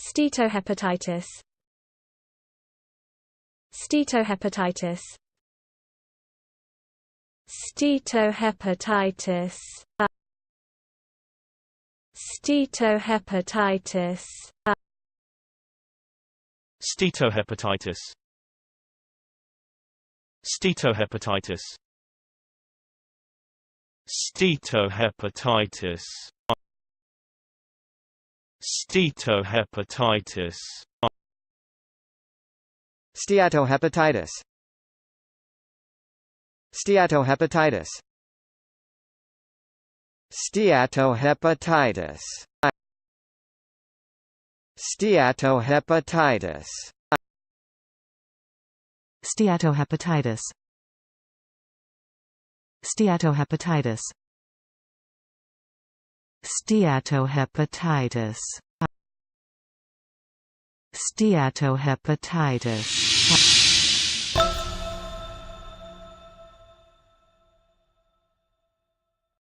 Steatohepatitis. Steatohepatitis. Steatohepatitis. Steatohepatitis. Steatohepatitis. Steatohepatitis. Steatohepatitis. Steatohepatitis. Steatohepatitis. Steatohepatitis. Steatohepatitis. Steatohepatitis. Steatohepatitis. Steatohepatitis. Steatohepatitis. Steatohepatitis.